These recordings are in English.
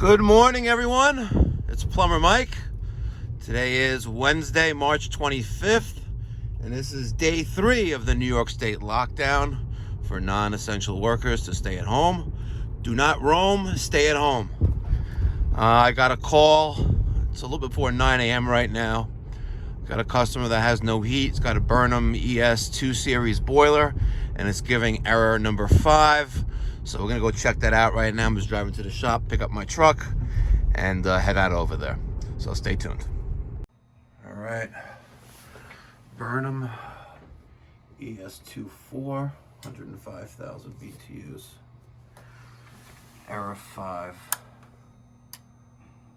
Good morning, everyone. It's Plumber Mike. Today is Wednesday, March 25th, and this is day 3 of the New York State lockdown for non-essential workers to stay at home. Do not roam, stay at home. I got a call. It's a little before 9 a.m. right now. Got a customer that has no heat. It's got a Burnham ES2 series boiler, and it's giving error number 5. So we're gonna go check that out right now. I'm just driving to the shop, pick up my truck, and head out over there. So stay tuned. All right, Burnham ES24, 105,000 BTUs. Error 5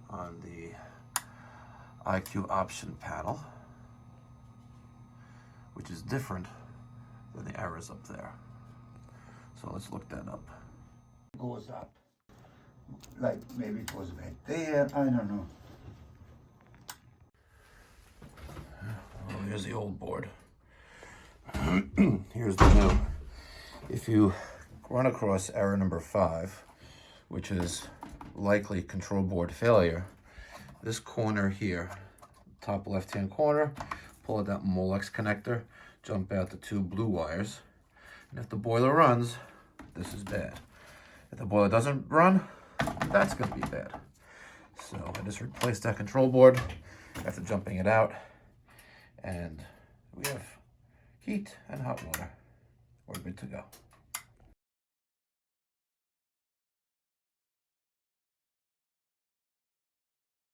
on the IQ option panel, which is different than the errors up there. So let's look that up. Goes up, like maybe it was right there, I don't know. Oh, here's the old board. Here's the new. If you run across error number 5, which is likely control board failure, this corner here, top left-hand corner, pull out that Molex connector, jump out the 2 blue wires, and if the boiler runs, this is bad. If the boiler doesn't run, that's going to be bad. So I just replaced that control board after jumping it out, and we have heat and hot water. We're good to go.